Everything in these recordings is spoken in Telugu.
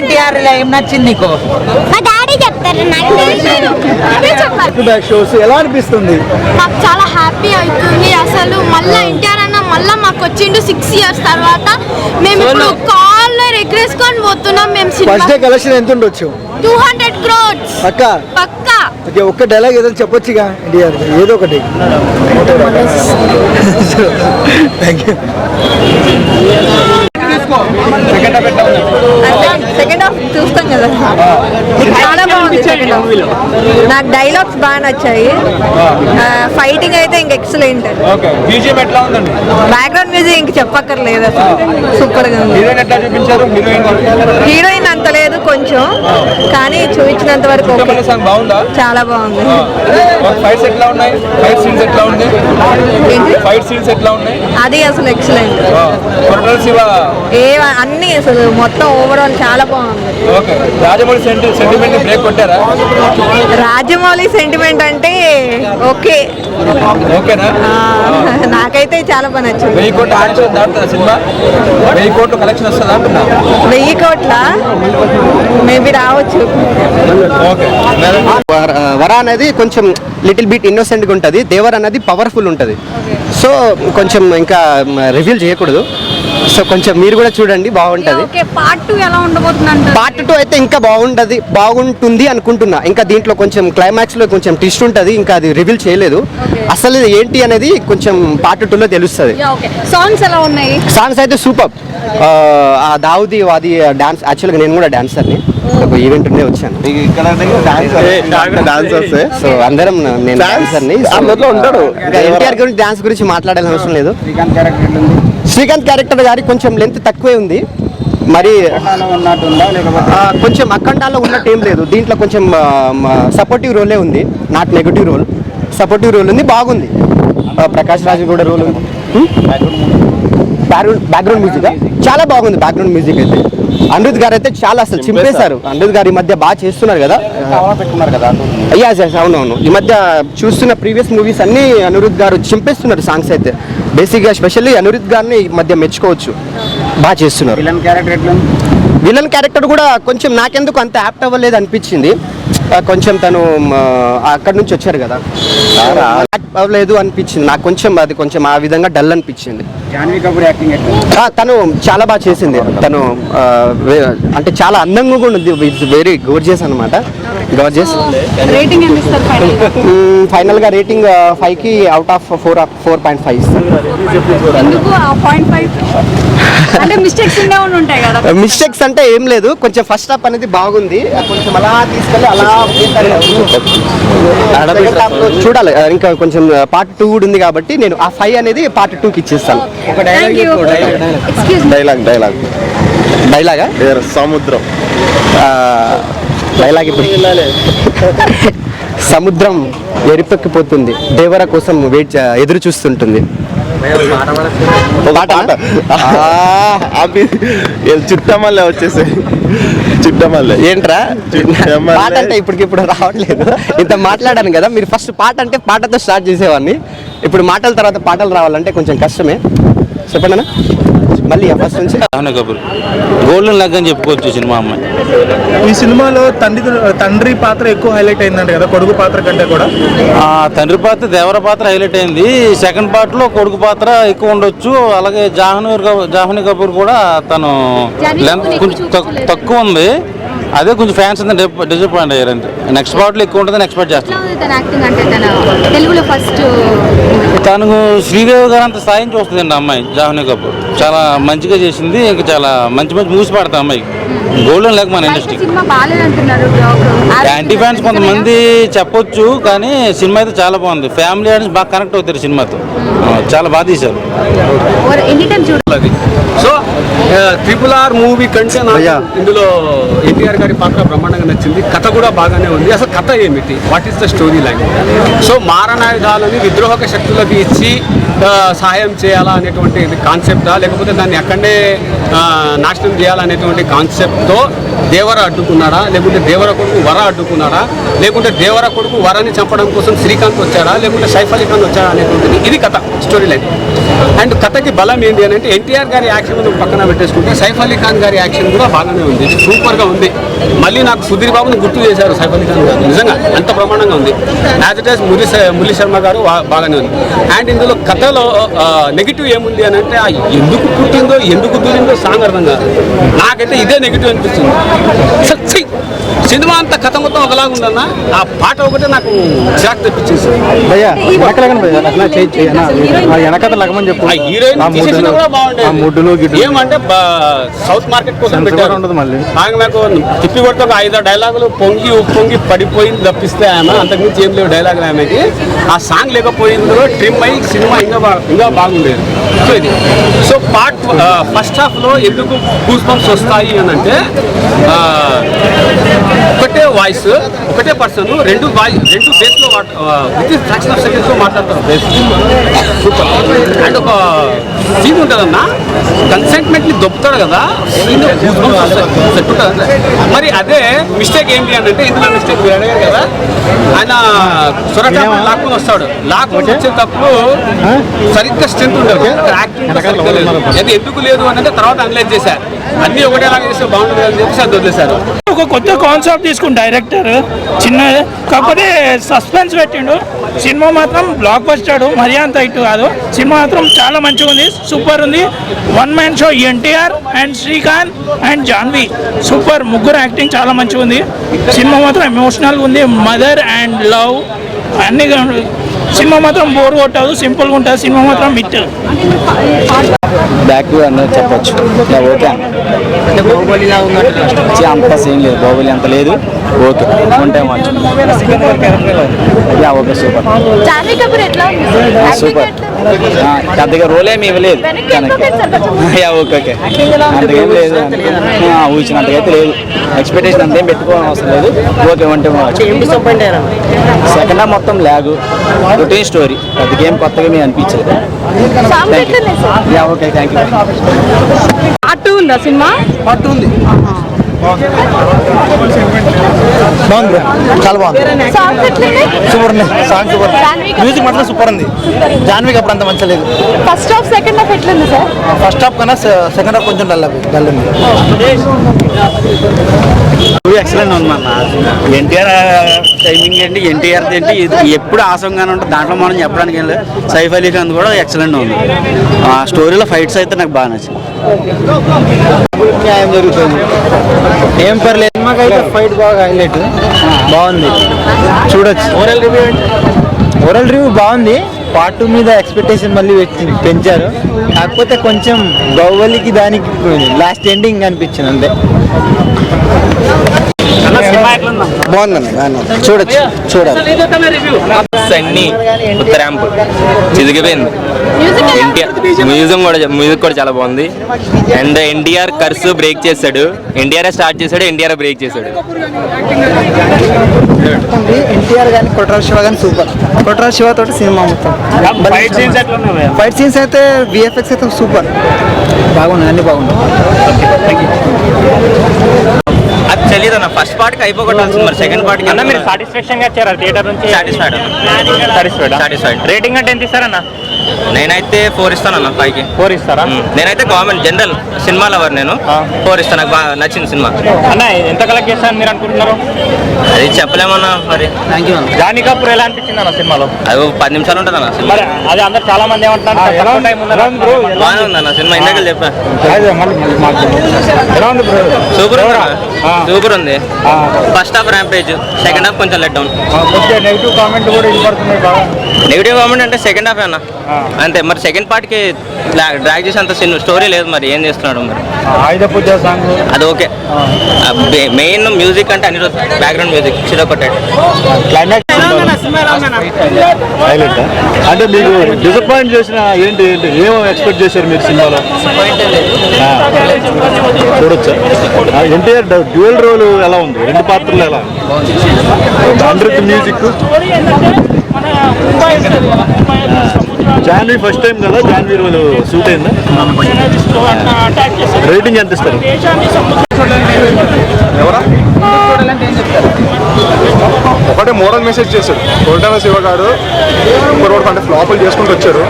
ఎన్టీఆర్ ఏం నచ్చింది నీకు? మా డాడీ చెప్తారు, నాకు షోస్ ఎలా అనిపిస్తుంది? మాకు చాలా హ్యాపీ అవుతుంది. అసలు మళ్ళీ ఎన్టీఆర్ అన్న మళ్ళీ మాకు వచ్చిండు 6 years తర్వాత. మేము ఇప్పుడు కాలర్ ఎగరేసుకొని పోతున్నాం. మేము ఫస్ట్ డే కలెక్షన్ ఎంత ఉండొచ్చు? 200 crores పక్కా. ఒక్క డైలాగ్ ఏదో చెప్పొచ్చుగా ఎన్టీఆర్, ఏదో ఒకటి. సెకండ్ హాఫ్ చూస్తాం కదా, చాలా బాగుంది సెకండ్ హాఫ్. నాకు డైలాగ్స్ బాగా నచ్చాయి. ఫైటింగ్ అయితే ఇంక ఎక్సలెంట్. బ్యాక్గ్రౌండ్ మ్యూజిక్ ఇంక చెప్పక్కర్లేదు, అసలు సూపర్ గా ఉంది. హీరోయిన్ అంత లేదు కొంచెం, కానీ చూపించినంత వరకు చాలా బాగుంది. అది అసలు ఎక్సలెంట్. అన్ని అసలు మొత్తం ఓవరాల్ చాలా బాగుంది. రాజమౌళి సెంటిమెంట్ అంటే ఓకే, నాకైతే చాలా బాగా నచ్చింది. 1000 కోట్ల మేబీ రావచ్చు. వర అనేది కొంచెం లిటిల్ బిట్ ఇన్నోసెంట్ గా ఉంటుంది, దేవర్ అనేది పవర్ఫుల్ ఉంటుంది. సో కొంచెం ఇంకా రివీల్ చేయకూడదు. సో కొంచెం మీరు కూడా చూడండి, బాగుంటది. పార్ట్ 2 ఎలా ఉండబోతుంది? పార్ట్ 2 అయితే ఇంకా బాగుంటుంది అనుకుంటున్నా. ఇంకా దీంట్లో కొంచెం క్లైమాక్స్ లో కొంచెం ట్విస్ట్ ఉంటుంది, ఇంకా అది రివీల్ చేయలేదు. అసలు ఏంటి అనేది కొంచెం పార్ట్ 2 లో తెలుస్తుంది. సాంగ్స్ ఎలా ఉన్నాయి? సాంగ్స్ అయితే సూపర్. ఆ దావుది అది డాన్స్, యాక్చువల్గా నేను కూడా డాన్సర్ని, ఒక ఈవెంట్ ఉండే వచ్చాను. సో అందరం నేను డాన్సర్ని. ఎన్టీఆర్ గురించి డాన్స్ గురించి మాట్లాడాల్సిన అవసరం లేదు. శ్రీకాంత్ క్యారెక్టర్ గారి కొంచెం లెంత్ తక్కువే ఉంది, మరి కొంచెం అఖండాలో ఉన్నట్టు ఏం లేదు. దీంట్లో కొంచెం సపోర్టివ్ రోలే ఉంది, not negative role. Supportive role ఉంది, బాగుంది. ప్రకాష్ రాజు కూడా రోల్ ఉంది. బ్యాక్గ్రౌండ్ మ్యూజిక్ చాలా బాగుంది. బ్యాక్గ్రౌండ్ మ్యూజిక్ అయితే అనిరుద్ గారు అయితే చాలా అసలు చింపేశారు. అనిరుద్ గారు ఈ మధ్య బాగా చేస్తున్నారు కదా. అవునవును, ఈ మధ్య చూస్తున్న ప్రీవియస్ మూవీస్ అన్ని అనిరుద్ గారు చింపేస్తున్నారు సాంగ్స్ అయితే. బేసిక్గా స్పెషల్లీ అనిరుద్ గారిని ఈ మధ్య మెచ్చుకోవచ్చు, బాగా చేస్తున్నారు. విలన్ క్యారెక్టర్ కూడా కొంచెం నాకెందుకు అంత యాప్ట్ అవ్వలేదు అనిపించింది. కొంచెం తను అక్కడ నుంచి వచ్చారు కదా, అవ్వలేదు అనిపించింది నాకు. కొంచెం అది కొంచెం ఆ విధంగా డల్ అనిపించింది. తను చాలా బాగా చేసింది. తను అంటే చాలా అందంగా కూడా ఉంది. ఇట్స్ వెరీ గోర్జియస్ అనమాట. గోర్జియస్. ఫైనల్ గా రేటింగ్ 5కి అవుట్ ఆఫ్ 4.5 ఇస్తాను. మిస్టేక్స్ అంటే ఏం లేదు, కొంచెం ఫస్ట్ హాఫ్ అనేది బాగుంది. కొంచెం అలా తీసుకెళ్ళి అలా చూడాలి. ఇంకా కొంచెం పార్ట్ 2 కూడా ఉంది కాబట్టి నేను ఆ 5 అనేది పార్ట్ 2కి ఇచ్చేస్తాను. డైలాగా సముద్రం డైలాగ్ ఇప్పుడు సముద్రం ఎరిపెక్కిపోతుంది, దేవర కోసం ఎదురు చూస్తుంటుంది. చుట్టమల్లె వచ్చేసాయి. చుట్టమల్లె ఏంట్రా పాట అంటే ఇప్పటికిప్పుడు రావట్లేదు. ఇంత మాట్లాడాను కదా, మీరు ఫస్ట్ పాట అంటే పాటతో స్టార్ట్ చేసేవాడిని. ఇప్పుడు మాటల తర్వాత పాటలు రావాలంటే కొంచెం కష్టమే. చెప్పండి అన్న, మళ్ళీ ఫస్ట్ నుంచి. గోల్డెన్ లెగ్ అని చెప్పుకోవచ్చు సినిమా. అమ్మాయి ఈ సినిమాలో తండ్రి పాత్ర ఎక్కువ హైలైట్ అయిందండి కదా, కొడుకు పాత్ర కంటే కూడా. తండ్రి పాత్ర, దేవర పాత్ర హైలైట్ అయింది. సెకండ్ పార్ట్ లో కొడుకు పాత్ర ఎక్కువ ఉండొచ్చు. అలాగే జాహ్నవి కపూర్ కూడా తను లెంత్ కొంచెం తక్కువ ఉంది. అదే కొంచెం ఫ్యాన్స్ అంతా డిసప్పాయింట్ అయ్యారు. అంతే, నెక్స్ట్ పార్ట్ లో ఎక్కువ ఉంటుందని ఎక్స్పెక్ట్ చేస్తాను. తను శ్రీదేవి గారు అంత సాయం చూస్తుందండి అమ్మాయి. జాహ్నవి కపూర్ చాలా మంచిగా చేసింది. ఇంకా చాలా మంచి మూసి పడతా అమ్మాయి. గోల్డెన్ లెగ్ మన ఇండస్ట్రీ. యాంటీ ఫ్యాన్స్ కొంతమంది చెప్పొచ్చు, కానీ సినిమా అయితే చాలా బాగుంది. ఫ్యామిలీ ఆడియన్స్ బాగా కనెక్ట్ అవుతారు సినిమాతో. చాలా బాగా తీశారు. సో RRR మూవీ కంటే ఇందులో ఎన్టీఆర్ గారి పాత్ర బ్రహ్మాండంగా నచ్చింది. కథ కూడా బాగానే ఉంది. అసలు కథ ఏమిటి, what is the story line? So మారణాయుధాలని విద్రోహక శక్తులకు ఇచ్చి సహాయం చేయాలా అనేటువంటి కాన్సెప్టా, లేకపోతే దాన్ని అక్కడే నాశనం చేయాలనేటువంటి కాన్సెప్ట్తో దేవర అడ్డుకున్నాడా, లేకుంటే దేవర కొడుకు వర అడ్డుకున్నాడా, లేకుంటే దేవర కొడుకు వరని చంపడం కోసం శ్రీకాంత్ వచ్చాడా, లేకుంటే సైఫ్ అలీ ఖాన్ వచ్చాడా అనేటువంటిది ఇది కథ, స్టోరీ లైన్. అండ్ కథకి బలం ఏంటి అని అంటే ఎన్టీఆర్ గారి యాక్షన్ పక్కన పెట్టి పెట్టేసుకుంటే సైఫ్ అలీ ఖాన్ గారి యాక్షన్ కూడా బాగానే ఉంది, సూపర్గా ఉంది. మళ్ళీ నాకు సుధీర్ బాబుని గుర్తు చేశారు సైఫ్ అలీ ఖాన్ గారు, నిజంగా అంత బ్రహ్మాండంగా ఉంది. As it is Murali Sharma గారు బాగానే ఉంది. అండ్ ఇందులో కథలో నెగిటివ్ ఏముంది అని అంటే ఎందుకు పుట్టిందో ఎందుకు దూరిందో సాంగ్ అర్థం కాదు. నాకైతే ఇదే నెగిటివ్ అనిపిస్తుంది. సచ్చి సినిమా అంతా కథ మొత్తం ఒకలాగా ఉందన్న, ఆ పాట ఒకటే నాకు చిరాకు తెప్పించేసింది. ఆ హీరోయిన్ తీసేసినా కూడా బాగుండేది. ఏమంటే సౌత్ మార్కెట్ కోసం పెట్టారు. ఆమె నాకు తిప్పి కొడితే ఒక 5 డైలాగులు పొంగి ఉప్పొంగి పడిపోయింది తప్పిస్తే ఆమె అంతకుమించి ఏం లేవు డైలాగులు ఆమెకి. ఆ సాంగ్ లేకపోయిందో ట్రిమ్ అయ్యి సినిమా ఇంకా బాగుండేది. సో ఇది సో పార్ట్ ఫస్ట్ హాఫ్లో ఎందుకు గూస్ బంప్స్ వస్తాయి అని అంటే ఒకటే వాయిస్, ఒకటే పర్సన్, రెండు బేస్లో విత్ ఇన్ ఫ్రాక్షన్ ఆఫ్ సెకండ్స్లో మాట్లాడతారు బేస్. సూపర్. అండ్ ఒక సీన్ ఉంటుందన్న, కన్సెంట్మెంట్ని దొప్పుతాడు కదా, సీన్ సెట్ ఉంటుంది. మరి అదే మిస్టేక్ ఏంటి అని అంటే ఇందులో మిస్టేక్ అడిగారు కదా, ఆయన సొరటా లాక్కుని వస్తాడు, లాక్కుని వచ్చేటప్పుడు సరిగ్గా స్ట్రెంత్ ఉండదు, యాక్టింగ్ సరిగ్గా లేదు. అది ఎందుకు లేదు అని అంటే తర్వాత అనలైజ్ చేశారు, అన్నీ ఒకటేలాగా చేస్తే బాగుంటుంది అని చెప్పేసి అది వదిలేశారు. ఒక కొత్త కాన్సెప్ట్ తీసుకుని డైరెక్టర్ చిన్న, కాకపోతే సస్పెన్స్ పెట్టిండు. సినిమా మాత్రం బ్లాక్ బస్టర్, మరీ అంత ఇటు కాదు. సినిమా మాత్రం చాలా మంచిగా ఉంది, సూపర్ ఉంది. One man show NTR and Srikanth and Janhvi super, ముగ్గురు యాక్టింగ్ చాలా మంచిగా ఉంది. సినిమా మాత్రం ఎమోషనల్గా ఉంది, మదర్ అండ్ లవ్ అన్ని. సినిమా మాత్రం బోర్ కొట్టదు, సింపుల్గా ఉంటుంది. సినిమా మాత్రం హిట్. బ్యాక్ అనేది చెప్పొచ్చు. ఓకే అంత సీన్ లేదు, బాహుబలి అంత లేదు. ఓకే ఉంటే మంచి. ఓకే సూపర్ జాన్వీ కపూర్ ఎట్లా ఉంది? సూపర్. పెద్దగా రోల్ ఏమి ఇవ్వలేదు. ఓకే ఓకే అంతకేం లేదు, ఊహించినంతగా అయితే లేదు. ఎక్స్పెక్టేషన్ అంతేం పెట్టుకోవడం అవసరం లేదు. ఓకే ఉంటే సెకండ్ హాఫ్ మొత్తం లాగు, రొటీన్ స్టోరీ, పెద్దగా ఏం కొత్తగా మేము అనిపించలేదు. Okay thank you. పార్ట్ 2 ఉందా సినిమా? పార్ట్ 2 ఉంది. బాగుంది, చాలా బాగుంది. సూపర్ ఉంది సాంగ్, సూపర్. మ్యూజిక్ మాత్రం సూపర్ ఉంది. జాన్వీ కపూర్ అంత మంచిగా లేదు. ఫస్ట్ హాఫ్ సెకండ్ హాఫ్ ఎట్లుంది సార్? ఫస్ట్ హాఫ్ కన్నా సెకండ్ హాఫ్ కొంచెం డల్ ఉంది. ఎక్సలెంట్ ఉందన్న. ఎన్టీఆర్ టైమింగ్ ఏంటి, ఎన్టీఆర్ ఏంటి, ఎప్పుడు ఆసంగానే ఉంటుంది, దాంట్లో మనం చెప్పడానికి ఏం లేదు. సైఫ్ అలీ ఖాన్ కూడా ఎక్సలెంట్ ఉంది. ఆ స్టోరీలో ఫైట్స్ అయితే నాకు బాగా నచ్చింది. న్యాయం జరుగుతుంది, ఏం పర్లేదు. సినిమాకైతే ఫైట్ బాగా హైలైట్, బాగుంది, చూడొచ్చు. ఓవరాల్ రివ్యూ బాగుంది. పార్ట్ 2 మీద ఎక్స్పెక్టేషన్ మళ్ళీ పెంచారు, కాకపోతే కొంచెం బాహుబలికి దానికి లాస్ట్ ఎండింగ్ అనిపించింది అంతే. బాగుందండి, చూడొచ్చు, చూడాలి. సన్నీ ఉత్తరాంపు చిదిగిపోయింది. మ్యూజిక్ కూడా చాలా బాగుంది. అండ్ ఎన్టీఆర్ కర్స్ బ్రేక్ చేశాడు, ఎన్టీఆర్ స్టార్ట్ చేశాడు, ఎన్టీఆర్ బ్రేక్ చేశాడు. ఎన్టీఆర్ కానీ కొట్రాల శివ కానీ సూపర్. కొట్రాల శివ తోటి సినిమా మొత్తం. ఫైట్ సీన్స్ అయితే విఎఫ్ఎక్స్ అయితే సూపర్, బాగున్నాయి, అన్ని బాగున్నాయి. అది తెలియదు అన్న, ఫస్ట్ పార్ట్కి అయిపోగొట్టాల్సింది, మరి సెకండ్ పార్ట్కి అన్న మీరు సాటిస్ఫాక్షన్ గా వచ్చారా థియేటర్ నుంచి? సాటిస్ఫైడ్. రేటింగ్ అంటే ఎంత ఇస్తారన్న? నేనైతే 4 ఇస్తానన్న, 5కి 4 ఇస్తారా? నేనైతే కామన్ జనరల్ సినిమా లవర్, నేను 4 ఇస్తాను. నాకు బాగా నచ్చింది సినిమా. అన్న ఎంత కలెక్ట్ చేస్తాను మీరు అనుకుంటున్నారు? అది చెప్పలేమన్నా మరి. జాన్వీ కపూర్ ఎలా అనిపించింది అన్న సినిమాలో? అది 10 నిమిషాలు ఉంటుంది అన్న సినిమా. మరి అది అందరు చాలా మంది ఏమంటున్నారు, బాగానే ఉందన్న సినిమా, ఇందాక చెప్పా. సూపర్ సూపర్ ఉంది. First half rampage, second half కొంచెం లెట్ డౌన్. నెగిటివ్ కామెంట్ కూడా నెగిటివ్ కామెంట్ అంటే సెకండ్ హాఫ్ అన్న అంతే. మరి సెకండ్ పార్ట్కి డ్రాగ్ చేసి అంత స్టోరీ లేదు, మరి ఏం చేస్తున్నాడు మరి. ఆయుధ పూజ సాంగ్ అది ఓకే. మెయిన్ మ్యూజిక్ అంటే అనిరుద్ధ్ బ్యాక్గ్రౌండ్ మ్యూజిక్ చిరకొట్టాడు. హైలైట్ అంటే మీకు డిసప్పాయింట్ చేసిన ఏంటి, ఏమో ఎక్స్పెక్ట్ చేశారు మీరు సినిమాలో? చూడొచ్చా? ఎన్టీఆర్ డ్యూయల్ రోల్ ఎలా ఉంది, 2 పాత్రలు ఎలా? Anirudh music. Janhvi first time కదా, జాన్వీ రోల్ సూట్ అయిందా? రేటింగ్ ఎంత ఇస్తారు? ఒకటే మోరల్ మెసేజ్ చేశారు. కొరటాల శివ గారు ఒకరోజు అంటే ఫ్లాపులు చేసుకుంటూ వచ్చారు.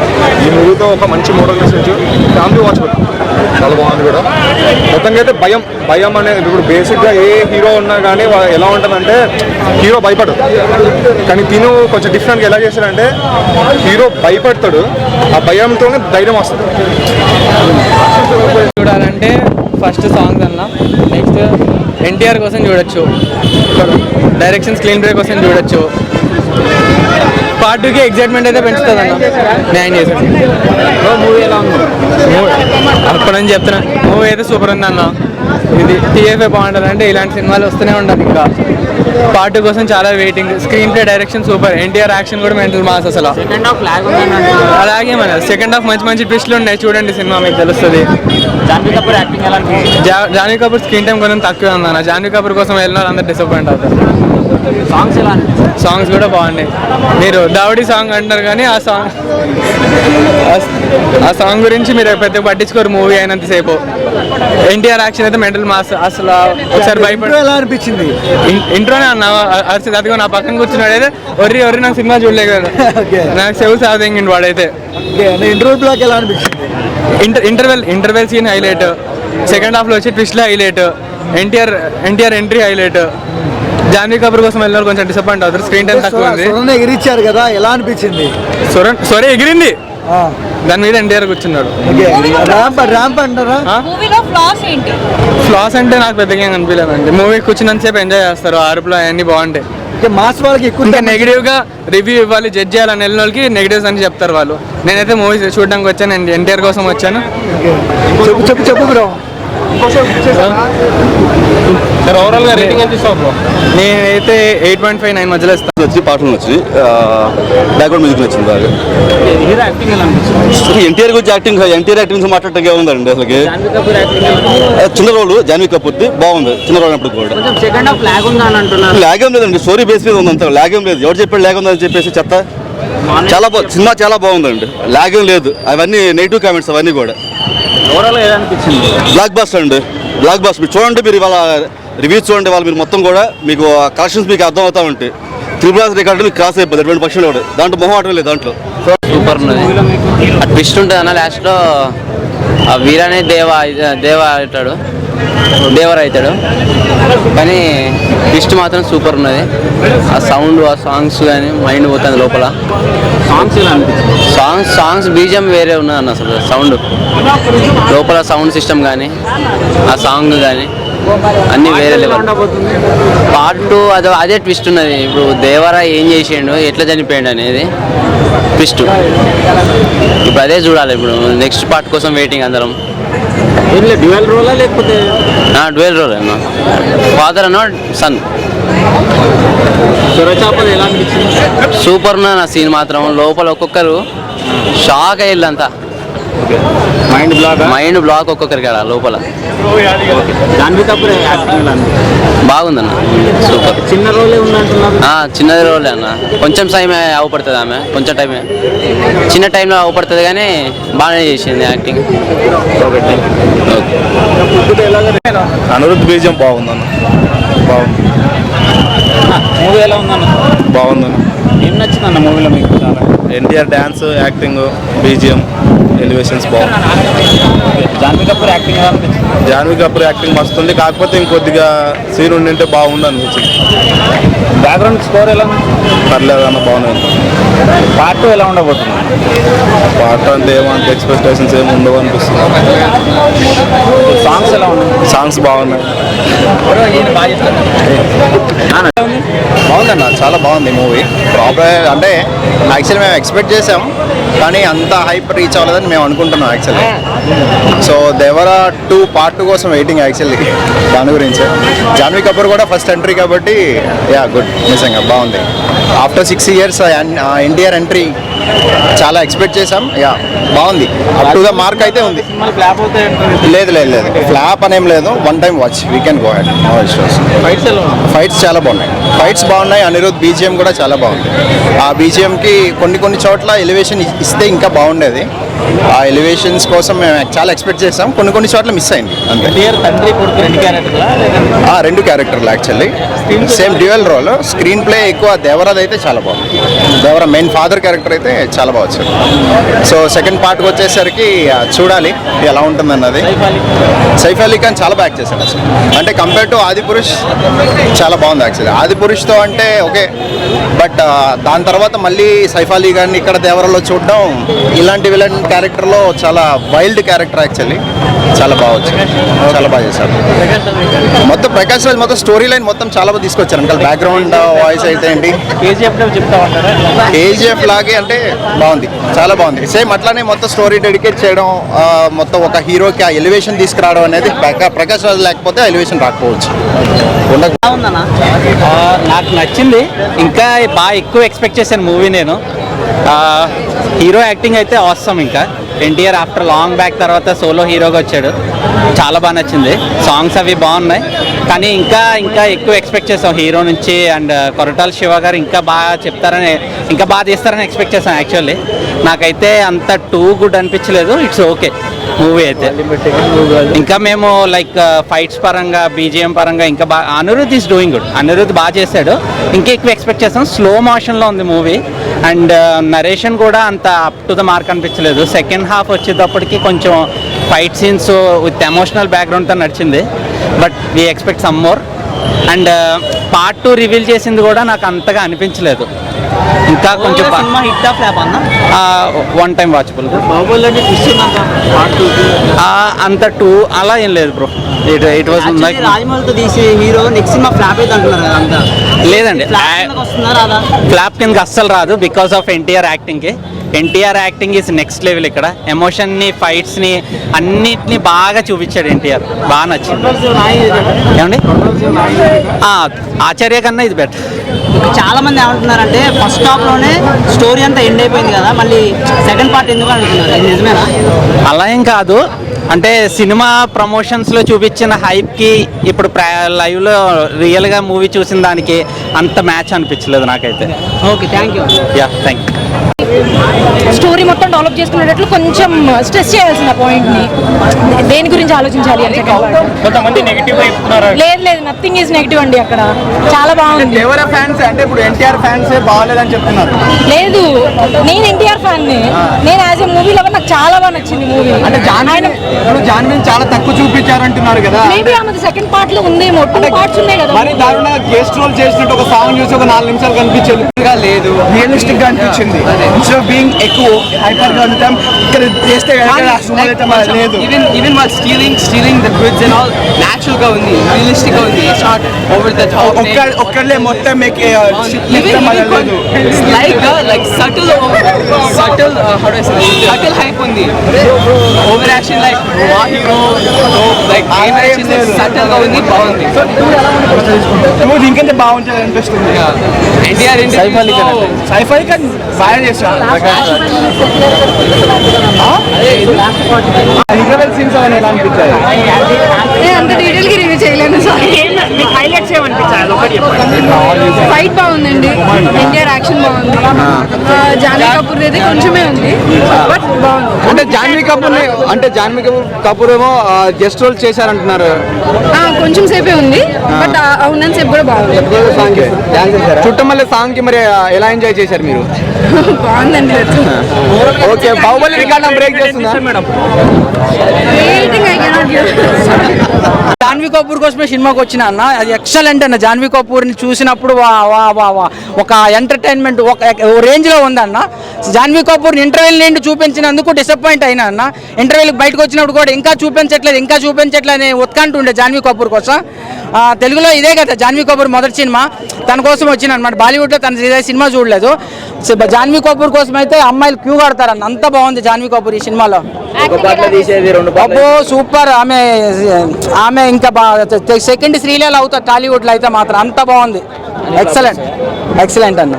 ఈ మూవీతో ఒక మంచి మోరల్ మెసేజ్, ఫ్యామిలీ వాచబుల్, చాలా బాగుంది కూడా. మొత్తంగా అయితే భయం అనేది ఇప్పుడు బేసిక్గా ఏ హీరో ఉన్నా కానీ ఎలా ఉంటుందంటే హీరో భయపడు, కానీ తిను కొంచెం డిఫరెంట్గా ఎలా చేశాడంటే హీరో భయపడతాడు, ఆ భయంతోనే ధైర్యం వస్తుంది. చూడాలంటే ఫస్ట్ సాంగ్స్ అన్న, నెక్స్ట్ ఎన్టీఆర్ కోసం చూడొచ్చు, డైరెక్షన్ స్క్రీన్ ప్లే కోసం చూడొచ్చు. పార్ట్ 2కి ఎగ్జైట్మెంట్ అయితే పెంచుతుంది అన్న, న్యాయం చేశాను. మూవీ ఎలా ఉంది? అప్పటి నుంచి చెప్తున్నా, మూవీ అయితే సూపర్ ఉంది అన్న. ఇది టీఎఫ్ఏ బాగుంటుంది అంటే ఇలాంటి సినిమాలు వస్తూనే ఉండాలి. ఇంకా పార్ట్ 2 కోసం చాలా waiting. Screen play, direction super, NTR action కూడా మెంటల్ మాస్ అసలు. అలాగే మన సెకండ్ హాఫ్ మంచి ట్విస్ట్లు ఉన్నాయి, చూడండి సినిమా మీకు తెలుస్తుంది. జాన్వీ కపూర్ స్క్రీన్ టైం కొంచెం తక్కువ ఉందన్న. జాన్వీ కపూర్ కోసం వెళ్ళిన వాళ్ళు అందరూ డిసప్పాయింట్ అవుతారు. సాంగ్స్ కూడా బాగున్నాయి. మీరు దావడి సాంగ్ అంటారు కానీ ఆ సాంగ్ గురించి మీరు పెద్దగా పట్టించుకోరు మూవీ అయినంతసేపు. ఎన్టీఆర్ యాక్షన్ అయితే మెంటల్ మాస్ అసలు. ఒకసారి భయపడి ఎలా అనిపించింది? ఇంట్రోనే అన్న అరిసి అదిగో నా పక్కన కూర్చున్నాడు అయితే ఒర్రి నాకు సినిమా చూడలేదు కదా, నాకు సెవ్ సాధించింది వాడైతే. ఇంటర్వ్యూ బ్లాక్ ఎలా అనిపించింది? ఇంటర్వెల్ సీన్ హైలైట్, సెకండ్ హాఫ్లో వచ్చి ట్విస్ట్లో highlight, NTR entry highlight. Janhvi Kapoor కోసం వెళ్ళిన కొంచెం డిసప్పాయింట్ అవుతారు, స్క్రీన్ టైం తక్కువ ఉంది. ఎగిరిచ్చారు కదా, ఎలా అనిపించింది? సొరే ఎగిరింది, దాని మీద ఎన్టీఆర్ కూర్చున్నాడు. ర్యాంప్ అంటారా? ఫ్లాస్ అంటే నాకు పెద్దగా ఏం అనిపించలేదండి. మూవీ కూర్చున్నంతసేపు ఎంజాయ్ చేస్తారు, అరుపులు అవన్నీ బాగుంటాయి. మాస్ వాళ్ళకి ఎక్కువ ఇంకా నెగిటివ్ గా రివ్యూ ఇవ్వాలి, జడ్జ్ చేయాలని వెళ్ళిన వాళ్ళకి నెగిటివ్స్ అని చెప్తారు వాళ్ళు. నేనైతే మూవీ చూడడానికి వచ్చాను, నేను ఎన్టీఆర్ కోసం వచ్చాను. చెప్పు బ్రో. ఓవరాల్ గా రేటింగ్ ఎంత ఇస్తావు బ్రో? నేనైతే 8.5 9 మధ్యలో ఇస్తాను. వచ్చి పాటలు వచ్చి బ్యాక్గ్రౌండ్ మ్యూజిక్ వచ్చింది బాగా. ఎన్టీఆర్ గురించి ఎన్టీఆర్ యాక్టింగ్ మాట్లాడటం ఉందండి అసలు. చిన్న రోల్ జాన్వీ కపూర్ది బాగుంది, చిన్న రోల్ అప్పుడు కూడా. లాగ్ ఏం లేదండి, స్టోరీ బేస్ మీద ఉంది, అంత లాగ్ ఏం లేదు. ఎవరు చెప్పాడు లాగ్ ఉందని చెప్పేసి చెత్త. చాలా సినిమా చాలా బాగుందండి, లాగ్ ఏం లేదు. అవన్నీ నెగిటివ్ కామెంట్స్ అవన్నీ కూడా. బ్లాక్ బాస్టర్ అండి, బ్లాక్ బాస్టర్. మీరు చూడండి, మీరు ఇవాళ రివ్యూస్ చూడండి, వాళ్ళు మీరు మొత్తం కూడా మీకు కలెక్షన్స్ మీకు అర్థం అవుతా ఉంటాయి. త్రిపుల్ రికార్డు మీకు క్రాస్ అయిపోతుంది 20% కూడా. దాంట్లో మొహం ఆటం లేదు దాంట్లో. సూపర్ ఉన్నది. ఆ ట్విస్ట్ ఉంటుంది అన్న లాస్ట్లో, ఆ వీరనే దేవరా అవుతాడు, కానీ ట్విస్ట్ మాత్రం సూపర్ ఉన్నది. ఆ సౌండ్, ఆ సాంగ్స్ కానీ మైండ్ పోతుంది లోపల. సాంగ్స్ బీజిఎం వేరే ఉన్నది అన్న అసలు. సౌండ్ లోపల సౌండ్ సిస్టమ్ కానీ ఆ సాంగ్ కానీ అన్నీ వేరే లెవెల్. పార్ట్ 2 అదే ట్విస్ట్ ఉన్నది. ఇప్పుడు దేవరా ఏం చేసిండు, ఎట్లా చనిపోయాడు అనేది ట్విస్ట్. ఇప్పుడు అదే చూడాలి. ఇప్పుడు నెక్స్ట్ పార్ట్ కోసం వెయిటింగ్ అందరం. డ్యూయల్ రోలా లేకపోతే? డ్యూయల్ రోల్ అన్న, ఫాదర్ అన్న సన్. ఎలా అనిపించింది? సూపర్ ఉన్న నా సీన్ మాత్రం. లోపల ఒక్కొక్కరు షాక్ అయ్యిందంతా, మైండ్ బ్లాక్ ఒక్కొక్కరికి అలా లోపల. జాన్వీ కపూర్ బాగుందన్న, సూపర్. చిన్న రోలే ఉందంటున్నారు. చిన్నది రోలే అన్న, కొంచెం టైం అవపడుతుంది ఆమె, కొంచెం టైమే, చిన్న టైంలో అవపడుతుంది కానీ బాగానే చేసింది యాక్టింగ్. అనిరుద్ధ్ బీజం బాగుందన్న, బాగుంది. మూవీ ఎలా ఉందన్న? బాగుందన్న. ఏం నచ్చిందన్న మూవీలో మీకు? చాలా NTR dance, acting, BGM, elevations బాగుంది. జాన్వీ కపూర్ యాక్టింగ్ ఎలా అనిపించింది? జాన్వీ కపూర్ యాక్టింగ్ మస్తుంది, కాకపోతే ఇంకొద్దిగా సీన్ ఉండింటే బాగుంది అనిపించింది. బ్యాక్గ్రౌండ్ స్కోర్ ఎలా ఉంది? పర్లేదు అన్న, బాగుంది. పార్ట్ 2 ఎలా ఉండబోతుంది? పాట అంటే ఏమంత ఎక్స్పెక్టేషన్స్ ఏమి ఉండవు అనిపిస్తుంది. సాంగ్స్ ఎలా ఉన్నాయి? సాంగ్స్ బాగున్నాయి. బాగుందన్న, చాలా బాగుంది మూవీ. ప్రాపర్ అంటే యాక్చువల్లీ మేము ఎక్స్పెక్ట్ చేసాం, కానీ అంత హైప్ రీచ్ అవ్వలేదని మేము అనుకుంటున్నాం యాక్చువల్లీ. సో దేవరా 2 పార్ట్ 2 కోసం వెయిటింగ్ యాక్చువల్లీ. దాని గురించి జాన్వీ కపూర్ కూడా ఫస్ట్ ఎంట్రీ కాబట్టి గుడ్, నిజంగా బాగుంది. ఆఫ్టర్ 6 years ఎన్టీఆర్ ఎంట్రీ చాలా ఎక్స్పెక్ట్ చేసాం. బాగుంది, అప్ టు ద మార్క్ అయితే ఉంది. లేదు ఫ్లాప్ అనేం లేదు, one time watch, we can go head. Fights చాలా బాగున్నాయి. ఫైట్స్ బాగున్నాయి. అనిరుద్ధ్ బీజిఎం కూడా చాలా బాగుంది. ఆ బీజిఎంకి కొన్ని చోట్ల ఎలివేషన్ ఇస్తే ఇంకా బాగుండేది. ఆ ఎలివేషన్స్ కోసం మేము చాలా ఎక్స్పెక్ట్ చేసాం. కొన్ని చోట్ల మిస్ అయింది అంతే. రెండు క్యారెక్టర్లు actually same dual role. Screenplay ఎక్కువ దేవరాది అయితే చాలా బాగుంది. దేవరా మెయిన్ ఫాదర్ క్యారెక్టర్ అయితే చాలా బాగా వచ్చారు. సో సెకండ్ పార్ట్కి వచ్చేసరికి చూడాలి ఎలా ఉంటుంది అన్నది. సైఫ్ అలీ ఖాన్ చాలా బాగా చేశాడు అసలు. అంటే కంపేర్ టు ఆదిపురుష్ చాలా బాగుంది యాక్చువల్లీ. ఆదిపురుష్తో అంటే ఓకే, బట్ దాని తర్వాత మళ్ళీ సైఫ్ అలీ ఖాన్ ఇక్కడ దేవరాలో చూడడం, ఇలాంటి విలన్ క్యారెక్టర్లో చాలా వైల్డ్ క్యారెక్టర్ యాక్చువల్లీ చాలా బాగా వచ్చింది. చాలా బాగా చేశారు. మొత్తం ప్రకాష్ రాజ్ మొత్తం స్టోరీ లైన్ మొత్తం చాలా బాగా తీసుకొచ్చారు. ఇంకా బ్యాక్గ్రౌండ్ వాయిస్ అయితే ఏంటి కేజీఎఫ్ లాగే అంటే బాగుంది, చాలా బాగుంది. సేమ్ అట్లానే మొత్తం స్టోరీ డెడికేట్ చేయడం, మొత్తం ఒక హీరోకి ఆ ఎలివేషన్ తీసుకురావడం అనేది ప్రకాష్ రాజ్ లేకపోతే ఎలివేషన్ రాకపోవచ్చు. నాకు నచ్చింది. ఇంకా బాగా ఎక్కువ ఎక్స్పెక్ట్ చేశాను మూవీ నేను. హీరో యాక్టింగ్ అయితే అవసరం. ఇంకా ఎన్టీఆర్ ఆఫ్టర్ లాంగ్ బ్యాక్ తర్వాత సోలో హీరోగా వచ్చాడు. చాలా బాగా నచ్చింది. సాంగ్స్ అవి బాగున్నాయి, కానీ ఇంకా ఎక్కువ ఎక్స్పెక్ట్ చేసాం హీరో నుంచి. అండ్ కొరటాల శివ గారు ఇంకా బాగా చెప్తారని, ఇంకా బాగా తీస్తారని ఎక్స్పెక్ట్ చేస్తాం. యాక్చువల్లీ నాకైతే అంత టూ గుడ్ అనిపించలేదు. ఇట్స్ ఓకే మూవీ అయితే. ఇంకా మేము లైక్ ఫైట్స్ పరంగా, బీజిఎం పరంగా ఇంకా బాగా Anirudh is doing good. Anirudh బాగా చేశాడు. ఇంకా ఎక్కువ ఎక్స్పెక్ట్ చేస్తాం. స్లో మోషన్లో ఉంది మూవీ. అండ్ నరేషన్ కూడా అంత అప్ టు ద మార్క్ అనిపించలేదు. సెకండ్ హాఫ్ వచ్చేటప్పటికి కొంచెం ఫైట్ సీన్స్ విత్ ఎమోషనల్ బ్యాక్గ్రౌండ్తో నడిచింది. But we expect some more. And part 2 reveal చేసింది కూడా నాకు అంతగా అనిపించలేదు. ఇంకా కొంచెం వన్ టైం వాచబుల్. అంత 2 అలా ఏం లేదు బ్రో. ఇట్ వాజ్ రాజమౌళితో తీసే హీరో నెక్స్ట్ సినిమా ఫ్లాప్ అయితే అంటున్నారు కదా అంతా. లేదండి, ఫ్లాప్ కిందకి అస్సలు రాదు. బికాస్ ఆఫ్ ఎన్టీఆర్ యాక్టింగ్కి. NTR acting is next level. ఇక్కడ ఎమోషన్ని, ఫైట్స్ని అన్నిటినీ బాగా చూపించాడు ఎన్టీఆర్. బాగా నచ్చింది. ఏమండి ఆచార్య కన్నా ఇది బెటర్. చాలా మంది ఏమంటున్నారంటే ఫస్ట్ హాఫ్ లోనే స్టోరీ అంతా ఎండ్ అయిపోయింది కదా, మళ్ళీ సెకండ్ పార్ట్ ఎందుకు అంటున్నారు. అది నిజమేనా? అలా ఏం కాదు. అంటే సినిమా ప్రమోషన్స్లో చూపించిన హైప్కి ఇప్పుడు లైవ్లో రియల్గా మూవీ చూసిన దానికి అంత మ్యాచ్ అనిపించలేదు నాకైతే. Okay, thank you. Yeah, thank you. Story మొత్తం డెవలప్ చేసుకునేటట్లు కొంచెం స్ట్రెస్ చేయాల్సిన పాయింట్ని దేని గురించి ఆలోచించాలి అని కొంతమంది నెగిటివ్ లేదు, నథింగ్ ఈజ్ నెగిటివ్ అండి. అక్కడ చాలా బాగుంది. ఎవరా ఫ్యాన్స్ అంటే ఇప్పుడు ఎన్టీఆర్ ఫ్యాన్స్ బాగాలేదని చెప్తున్నారు. లేదు, నేను ఎన్టీఆర్ ఫ్యాన్ ని. నేను యాజ్ ఎ మూవీ లవర్ నాకు చాలా బాగా నచ్చింది మూవీ. అంటే జాన్వీని చాలా తక్కువ చూపించారంటున్నారు కదా. మేబీ ఆమె సెకండ్ పార్ట్ లో ఉందేమో. 2 పార్ట్స్ ఉన్నాయి కదా. మరి దారుణ గెస్ట్ రోల్ చేసినట్టు ఒక సాంగ్ చూసి ఒక 4 నిమిషాలు కనిపించింది. లేదు, రియలిస్టిక్ గా అనిపించింది. బీయింగ్ ఎక్కువ హైపర్ గా ఉంటాం ఇక్కడ చేస్తే లేదు. ఈవెన్ వాళ్ళు stealing the goods and all natural గా ఉంది, రియలిస్టిక్ గా ఉంది. It's not over the top. ఒక్కళ్ళే మొత్తం లైక్ సటిల్ హైప్ ఉంది. Over action like like subtle గా ఉంది, బాగుంది. ఇంకంటే బాగుంటుంది అనిపిస్తుంది. ఎన్టీఆర్ సైఫ్ అలీ ఖాన్ బాగా చేశారు. సీన్స్ అవన్నీ ఎలా అనిపించాయి? అంత డీటెయిల్ గా రివ్యూ చేయలేను. హైలైట్స్ ఏమనిపించాలి ఒకటి చెప్పండి. ఫైట్ బాగుందండి, ఎన్టీఆర్ యాక్షన్ బాగుంది. జాన్వీ కపూర్ అయితే కొంచెమే ఉంది, బట్ బాగుంది. అంటే జాన్వీ కపూర్ ఏమో గెస్ట్ రోల్ చేశారంటున్నారు. కొంచెం సేపే ఉంది, బట్ ఉన్నంత సేపు కూడా బాగుంది. చుట్టమల్లి సాంగ్ కి మరి ఎలా ఎంజాయ్ చేశారు మీరు? బాగుందండి. ఓకే, బాహుబలి రికార్డ్ బ్రేక్ చేస్తుందా మేడం? జాన్వీ కపూర్ కోసమే సినిమాకి వచ్చిన అన్న, అది ఎక్సలెంట్ అన్న. జాన్వీ కపూర్ని చూసినప్పుడు ఒక ఎంటర్టైన్మెంట్ ఒక రేంజ్లో ఉందన్న. జాన్వీ కపూర్ని ఇంటర్వ్యూల నుండి చూపించినందుకు డిసప్పాయింట్ అయినా అన్న. ఇంటర్వ్యూలకు బయటకు వచ్చినప్పుడు కూడా ఇంకా చూపించట్లేదు అని ఉత్కంఠ ఉండే జాన్వీ కపూర్ కోసం. తెలుగులో ఇదే కదా జాన్వీ కపూర్ మొదటి సినిమా, తన కోసం వచ్చిన అనమాట. బాలీవుడ్లో తన ఇదే సినిమా చూడలేదు. జాన్వీ కపూర్ కోసం అయితే అమ్మాయిలు క్యూ కడతారన్న, అంత బాగుంది జాన్వీ కపూర్ ఈ సినిమాలో. అబ్బో సూపర్. ఆమె ఇంకా సెకండ్ శ్రీలీల అవుతారు టాలీవుడ్లో అయితే మాత్రం. అంత బాగుంది. ఎక్సలెంట్ అన్న.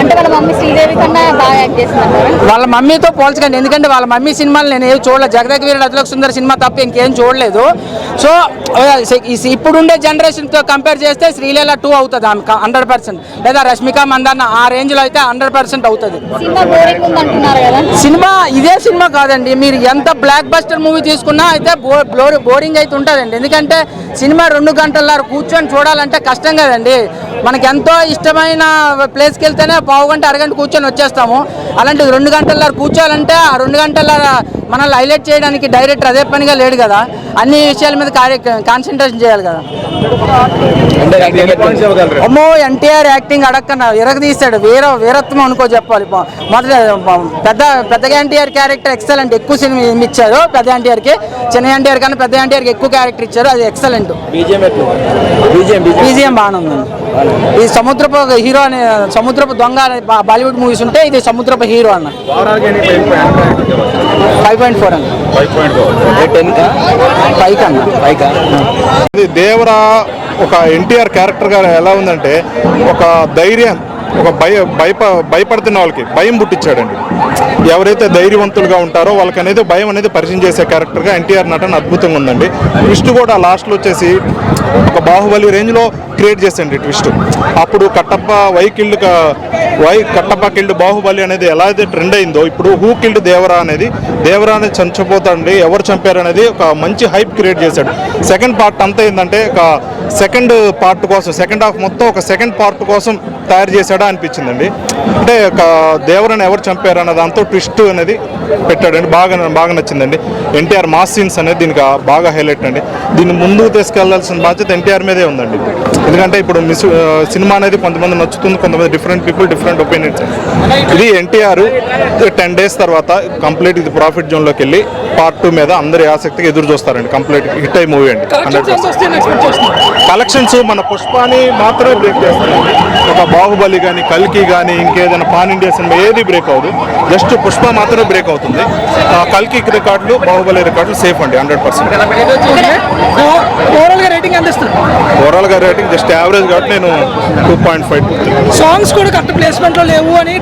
అంటే వాళ్ళ మమ్మీ శ్రీదేవి కన్నా బాగా యాక్ట్ చేస్తున్నారు. వాళ్ళ మమ్మీతో పోల్చకండి, ఎందుకంటే వాళ్ళ మమ్మీ సినిమాలు నేను ఏమి చూడలేదు. జగదేక వీరుడు అతిలోక సుందరి సినిమా తప్ప ఇంకేం చూడలేదు. సో ఇప్పుడుండే జనరేషన్తో కంపేర్ చేస్తే శ్రీలీల 2 అవుతుంది ఆమె 100%, లేదా రష్మిక మందన్న ఆ రేంజ్లో అయితే 100% అవుతుంది. సినిమా ఇదే సినిమా కాదండి, మీరు ఎంత బ్లాక్ బస్టర్ మూవీ తీసుకున్నా అయితే బోరింగ్ అయితే ఉంటుందండి. ఎందుకంటే సినిమా 2 గంటల కూర్చొని చూడాలంటే కష్టం కదండి. మనకి ఎంతో ఇష్టమైన ప్లేస్కి వెళ్తేనే పావు గంట అరగంట కూర్చొని వచ్చేస్తాము. అలాంటి 2 గంటల కూర్చోాలంటే ఆ 2 గంటల మనల్ని హైలైట్ చేయడానికి డైరెక్టర్ అదే పనిగా లేడు కదా, అన్ని విషయాల మీద కాన్సన్ట్రేషన్ చేయాలి కదా. అమ్మో ఎన్టీఆర్ యాక్టింగ్ అడక్కన ఎరగదీశాడు, వీరత్వం అనుకో చెప్పాలి. మొదట పెద్దగా ఎన్టీఆర్ క్యారెక్టర్ ఎక్సలెంట్, ఎక్కువ సినిమా ఇచ్చారు పెద్ద ఎన్టీఆర్కి. చిన్న ఎన్టీఆర్ కన్నా పెద్ద ఎన్టీఆర్కి ఎక్కువ క్యారెక్టర్ ఇచ్చారు, అది ఎక్సలెంట్. బీజిఎం బాగానే ఉందండి. ఇది సముద్రపు హీరో అని, సముద్రపు దొంగ బాలీవుడ్ మూవీస్ ఉంటే ఇది సముద్రపు హీరో అన్న. 5.4 అన్న. 5 అన్న. దేవరా ఒక ఎన్టీఆర్ క్యారెక్టర్ గా ఎలా ఉందంటే ఒక ధైర్యం, ఒక భయపడుతున్న వాళ్ళకి భయం పుట్టించాడండి. ఎవరైతే ధైర్యవంతులుగా ఉంటారో వాళ్ళకి అనేది భయం అనేది పరిచయం చేసే క్యారెక్టర్గా ఎన్టీఆర్ నటన అద్భుతంగా ఉందండి. ట్విస్ట్ కూడా లాస్ట్లో వచ్చేసి ఒక బాహుబలి రేంజ్లో క్రియేట్ చేసండి ట్విస్ట్. అప్పుడు కట్టప్ప కిల్డ్ బాహుబలి అనేది ఎలా అయితే ట్రెండ్ అయిందో, ఇప్పుడు హూ కిల్డ్ దేవరా అనేది చంచిపోతాడండి, ఎవరు చంపారు అనేది ఒక మంచి హైప్ క్రియేట్ చేశాడు. సెకండ్ పార్ట్ అంతా ఏంటంటే ఒక సెకండ్ పార్ట్ కోసం, సెకండ్ హాఫ్ మొత్తం ఒక సెకండ్ పార్ట్ కోసం తయారు చేశాడా అనిపించిందండి. అంటే ఒక దేవరాని ఎవరు చంపారు అన్న దాంతో ట్విస్ట్ అనేది పెట్టాడండి. బాగా నచ్చిందండి. ఎన్టీఆర్ మాస్ సీన్స్ అనేది దీనికి బాగా హైలైట్ అండి. దీన్ని ముందుకు తీసుకెళ్లాల్సిన బాధ్యత ఎన్టీఆర్ మీదే ఉందండి. ఎందుకంటే ఇప్పుడు సినిమా అనేది కొంతమంది నచ్చుతుంది, కొంతమంది డిఫరెంట్ పీపుల్ డిఫరెంట్ ఒపీనియన్స్. ఇది ఎన్టీఆర్ 10 days తర్వాత కంప్లీట్ ఇది ప్రాఫిట్ జోన్లోకి వెళ్ళి పార్ట్ 2 మీద అందరి ఆసక్తిగా ఎదురు చూస్తారండి. కంప్లీట్ హిట్ అయ్యి మూవీ అండి. 100% కలెక్షన్స్ మన పుష్పాని మాత్రమే బ్రేక్ చేస్తారండి. ఒక బాహుబలి కానీ కల్కి కానీ ఇంకేదైనా పాన్ ఇండియా సినిమా ఏది బ్రేక్ అవ్వదు, జస్ట్ పుష్ప మాత్రమే బ్రేక్ అవుతుంది. కల్కి రికార్డులు బాహుబలి రికార్డులు సేఫ్ అండి 100%. ఓవరాల్ గా రేటింగ్ జస్ట్ యావరేజ్ కాబట్టి నేను 2.5. సాంగ్స్ కూడా కరెక్ట్ ప్లేస్మెంట్ లో లేవు అని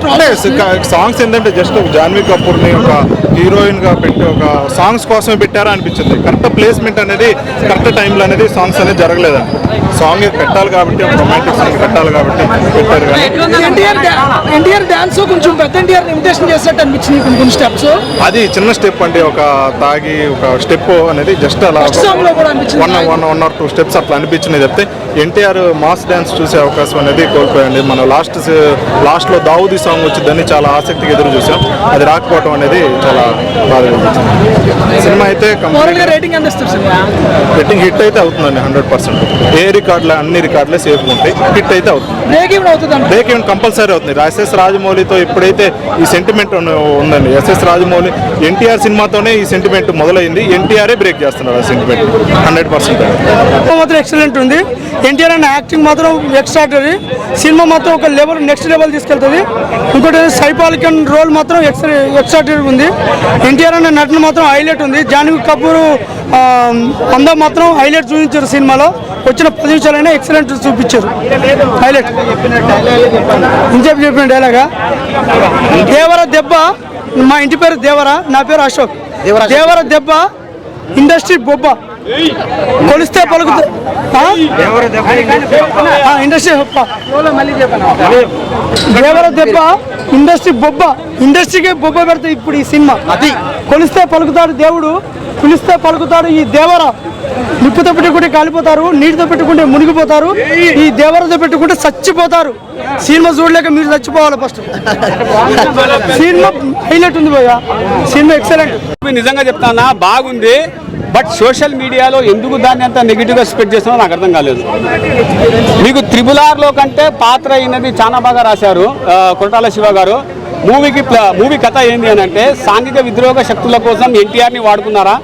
సాంగ్స్ ఏంటంటే జస్ట్ జాన్వీ కపూర్ ని ఒక హీరోయిన్ గా పెట్టి ఒక సాంగ్స్ కోసమే పెట్టారా అనిపించింది. కరెక్ట్ ప్లేస్మెంట్ అనేది కరెక్ట్ టైంలో అనేది సాంగ్స్ అనేది జరగలేదండి. సాంగ్ పెట్టాలి కాబట్టి రొమాంటిక్ సాంగ్ పెట్టాలి కాబట్టి పెట్టారు. కానీ ఎన్టీఆర్ డాన్స్ కొంచెం పెద్ద ఎన్టీఆర్ ఇమిటేషన్ చేసినట్టు అనిపించింది కొన్ని స్టెప్స్. అది చిన్న స్టెప్ అండి, ఒక తాగి ఒక స్టెప్ అనేది జస్ట్ అలా 1 or 2 steps అట్లా అనిపించినది చెప్తే ఎన్టీఆర్ మాస్ డ్యాన్స్ చూసే అవకాశం అనేది కోల్పోయండి. మనం లాస్ట్లో దావుదీ సాంగ్ వచ్చిందని చాలా ఆసక్తిగా ఎదురు చూసాం, అది రాకపోవడం అనేది చాలా బాధ. సినిమా అయితే రేటింగ్ హిట్ అయితే అవుతుందండి 100%. ఏ రికార్డులు అన్ని రికార్డులే సేఫ్గా ఉంటాయి, హిట్ అయితే అవుతుంది. బ్రేక్ ఈవెన్ కంపల్సరీ అవుతుంది. ఎస్ఎస్ రాజమౌళితో ఎప్పుడైతే ఈ సెంటిమెంట్ ఉందండి, ఎస్ఎస్ రాజమౌళి ఎన్టీఆర్ సినిమాతోనే ఈ సెంటిమెంట్ మొదలైంది. ఎన్టీఆర్ఏ బ్రేక్ చేస్తున్నారు ఆ సెంటిమెంట్ 100%. మాత్రం ఎక్సలెంట్ ఉంది. ఎన్టీఆర్ అన్న యాక్టింగ్ మాత్రం ఎక్స్ట్రాడనరీ. సినిమా మాత్రం ఒక లెవెల్ నెక్స్ట్ లెవెల్ తీసుకెళ్తుంది. ఇంకోటి సైపాలికన్ రోల్ మాత్రం ఎక్స్ట్రాడనరీ ఉంది. ఎన్టీఆర్ అన్న నటన మాత్రం హైలైట్ ఉంది. జాన్వీ కపూర్ అందం మాత్రం హైలైట్ చూపించారు. సినిమాలో వచ్చిన 10 నిమిషాలైనా ఎక్సలెంట్ చూపించారు, హైలైట్. ఇంకేపు చెప్పిన డైలాగా, దేవర దెబ్బ, మా ఇంటి పేరు దేవర, నా పేరు అశోక్. దేవర దెబ్బ ఇండస్ట్రీ బొబ్బ, కొలిస్తే పలుకుతా ఇండస్ట్రీ దేవర దెబ్బ ఇండస్ట్రీ బొబ్బ, ఇండస్ట్రీకే బొబ్బ పెడతాయి ఇప్పుడు ఈ సినిమా. అది కొలిస్తే పలుకుతాడు దేవుడు, పిలిస్తే పలుకుతాడు ఈ దేవర. నిప్పుతో పెట్టుకుంటే కాలిపోతారు, నీటితో పెట్టుకుంటే మునిగిపోతారు, ఈ దేవరతో పెట్టుకుంటే చచ్చిపోతారు. సినిమా చూడలేక మీరు చచ్చిపోవాలి ఫస్ట్. సినిమా హైలైట్ ఉంది భయ్యా, సినిమా ఎక్సలెంట్. నిజంగా చెప్తానా బాగుంది, బట్ సోషల్ మీడియాలో ఎందుకు దాన్ని అంత నెగిటివ్గా స్ప్రెడ్ చేస్తున్నారో నాకు అర్థం కాలేదు. మీకు RRRలో కంటే పాత్ర అయినది చాలా బాగా రాశారు కొరటాల శివ గారు. మూవీ కథ ఏంది అని అంటే, సాంఘిక విద్రోహ శక్తుల కోసం ఎన్టీఆర్ని వాడుకున్నారా,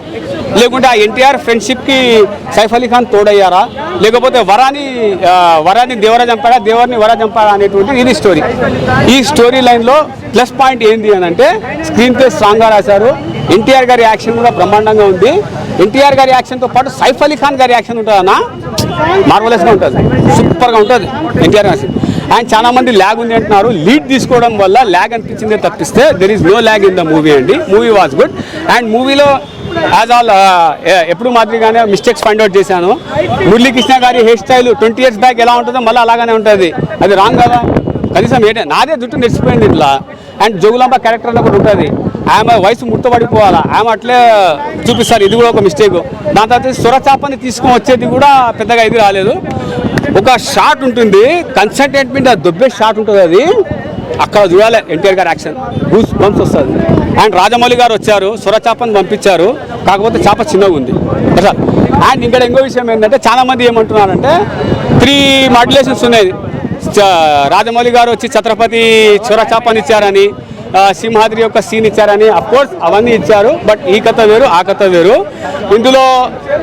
లేకుంటే ఆ ఎన్టీఆర్ ఫ్రెండ్షిప్కి సైఫ్ అలీ ఖాన్ తోడయ్యారా, లేకపోతే వరాన్ని దేవరా చంపాడా, దేవర్ని వరా చంపాడా అనేటువంటి ఇది స్టోరీ. ఈ స్టోరీ లైన్లో ప్లస్ పాయింట్ ఏంది అని అంటే, స్క్రీన్ ప్లే స్ట్రాంగ్గా రాశారు. ఎన్టీఆర్ గారి యాక్షన్ కూడా బ్రహ్మాండంగా ఉంది. ఎన్టీఆర్ గారి యాక్షన్తో పాటు సైఫ్ అలీ ఖాన్ గారి యాక్షన్ ఉంటుందన్నా మార్వలెస్గా ఉంటుంది, సూపర్గా ఉంటుంది ఎన్టీఆర్ యాక్షన్. అండ్ చాలా మంది ల్యాగ్ ఉంది అంటున్నారు. లీడ్ తీసుకోవడం వల్ల ల్యాగ్ అనిపించిందే తప్పిస్తే there is no lag in the movie అండి. Movie was good. అండ్ మూవీలో యాజ్ ఆల్ ఎప్పుడు మాదిరిగానే మిస్టేక్స్ ఫైండ్ అవుట్ చేశాను. మురళీకృష్ణ గారి హెయిర్ స్టైల్ 20 years బ్యాక్ ఎలా ఉంటుందో మళ్ళీ అలాగానే ఉంటుంది. అది రాంగ్ కదా. కనీసం ఏంటంటే నాదే జుట్టు నెరిసిపోయింది ఇట్లా. అండ్ జోగులాంబ క్యారెక్టర్ అని ఒకటి ఉంటుంది. ఆమె వయసు ముట్టబడిపోవాలా, ఆమె అట్లే చూపిస్తారు. ఇది కూడా ఒక మిస్టేక్. దాని తర్వాత సొరచాపని తీసుకొని వచ్చేది కూడా పెద్దగా ఇది రాలేదు. ఒక షాట్ ఉంటుంది, కన్సల్టెంట్ మీద దొబ్బే షాట్ ఉంటుంది. అది అక్కడ చూడాలి ఎన్టీఆర్ గారి యాక్షన్, గూస్ బంప్స్ వస్తుంది. అండ్ రాజమౌళి గారు వచ్చారు, సొరచాపని పంపించారు. కాకపోతే చేప చిన్నగా ఉంది. అండ్ ఇక్కడ ఇంకో విషయం ఏంటంటే చాలామంది ఏమంటున్నారంటే 3 మాడ్యులేషన్స్ ఉన్నాయి. రాజమౌళి గారు వచ్చి ఛత్రపతి చొరచాపని ఇచ్చారని, సింహాద్రి యొక్క సీన్ ఇచ్చారని. అఫ్కోర్స్ అవన్నీ ఇచ్చారు. బట్ ఈ కథ వేరు, ఆ కథ వేరు. ఇందులో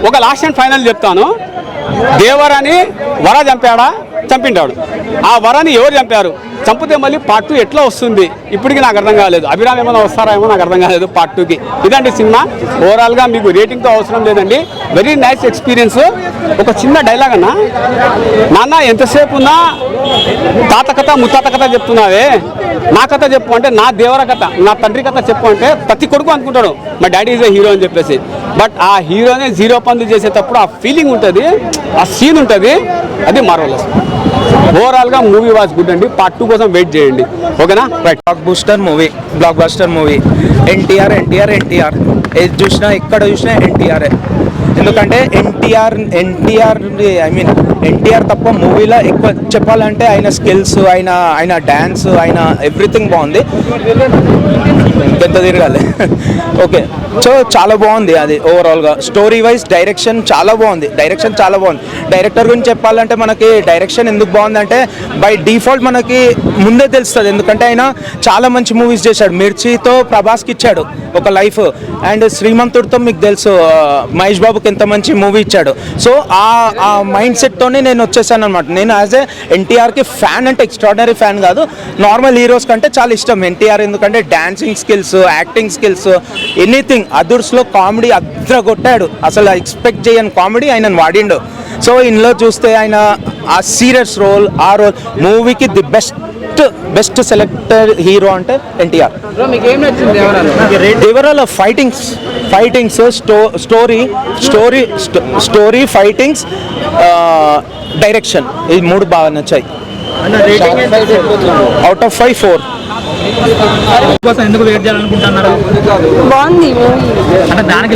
ఒక లాస్ట్ అండ్ ఫైనల్ చెప్తాను. దేవరాని వర చంపిండాడు. ఆ వరాన్ని ఎవరు చంపారు? చంపితే మళ్ళీ పార్ట్ 2 ఎట్లా వస్తుంది ఇప్పటికీ నాకు అర్థం కాలేదు. అభిరామ్ ఏమైనా వస్తారా ఏమో నాకు అర్థం కాలేదు పార్ట్ 2కి. ఇదండి సినిమా. ఓవరాల్గా మీకు రేటింగ్తో అవసరం లేదండి. Very nice experience. ఒక చిన్న డైలాగ్ అన్న, నాన్న ఎంతసేపు ఉన్నా తాత కథ ముత్తాత కథ చెప్తున్నావే, నా కథ చెప్పు అంటే, నా దేవర కథ, నా తండ్రి కథ చెప్పు అంటే ప్రతి కొడుకు అనుకుంటాడు మా డాడీ ఈజ్ ఏ హీరో అని చెప్పేసి. బట్ ఆ హీరోనే 0 పనులు చేసేటప్పుడు ఆ ఫీలింగ్ ఉంటుంది, ఆ సీన్ ఉంటుంది. అది మార్వెలస్. ఓవరాల్గా మూవీ వాజ్ గుడ్ అండి. పార్ట్ 2 కోసం వెయిట్ చేయండి. ఓకేనా? Right. Block buster movie. NTR ఏది చూసినా ఎక్కడ చూసినా ఎన్టీఆర్ఏ. ఎందుకంటే ఎన్టీఆర్ తప్ప మూవీలో ఎక్కువ చెప్పాలంటే ఆయన స్కిల్స్, ఆయన డ్యాన్స్, ఆయన ఎవ్రీథింగ్ బాగుంది. పెద్ద తిరగాలి. ఓకే, సో చాలా బాగుంది అది ఓవరాల్గా. స్టోరీ వైజ్ డైరెక్షన్ చాలా బాగుంది. డైరెక్టర్ గురించి చెప్పాలంటే మనకి డైరెక్షన్ ఎందుకు బాగుందంటే బై డిఫాల్ట్ మనకి ముందే తెలుస్తుంది. ఎందుకంటే ఆయన చాలా మంచి మూవీస్ చేశాడు. మిర్చితో ప్రభాస్కి ఇచ్చాడు ఒక లైఫ్. అండ్ శ్రీమంతుడితో మీకు తెలుసు మహేష్ బాబుకి ఎంత మంచి మూవీ ఇచ్చాడు. సో ఆ మైండ్ సెట్తోనే నేను వచ్చేసాను అనమాట. నేను యాజ్ ఏ ఎన్టీఆర్కి ఫ్యాన్, అంటే ఎక్స్ట్రాడినరీ ఫ్యాన్ కాదు, నార్మల్ హీరోస్ కంటే చాలా ఇష్టం ఎన్టీఆర్. ఎందుకంటే dancing skills, acting skills, anything. అదుర్స్లో కామెడీ అద్రగొట్టాడు. అసలు ఎక్స్పెక్ట్ చేయని కామెడీ ఆయనను వాడిండు. సో ఇందులో చూస్తే ఆయన ఆ సీరియస్ రోల్, ఆ రోల్ మూవీకి ది బెస్ట్ సెలెక్టెడ్ హీరో అంటే NTR. దేవరాల fightings story fightings, direction, ఈ 3 బాగా నచ్చాయి. Out of 5 4. ఎందుకు వెయిట్ చేయాలనుకుంటున్నారు? బాగుంది మూవీ. అంటే దానికి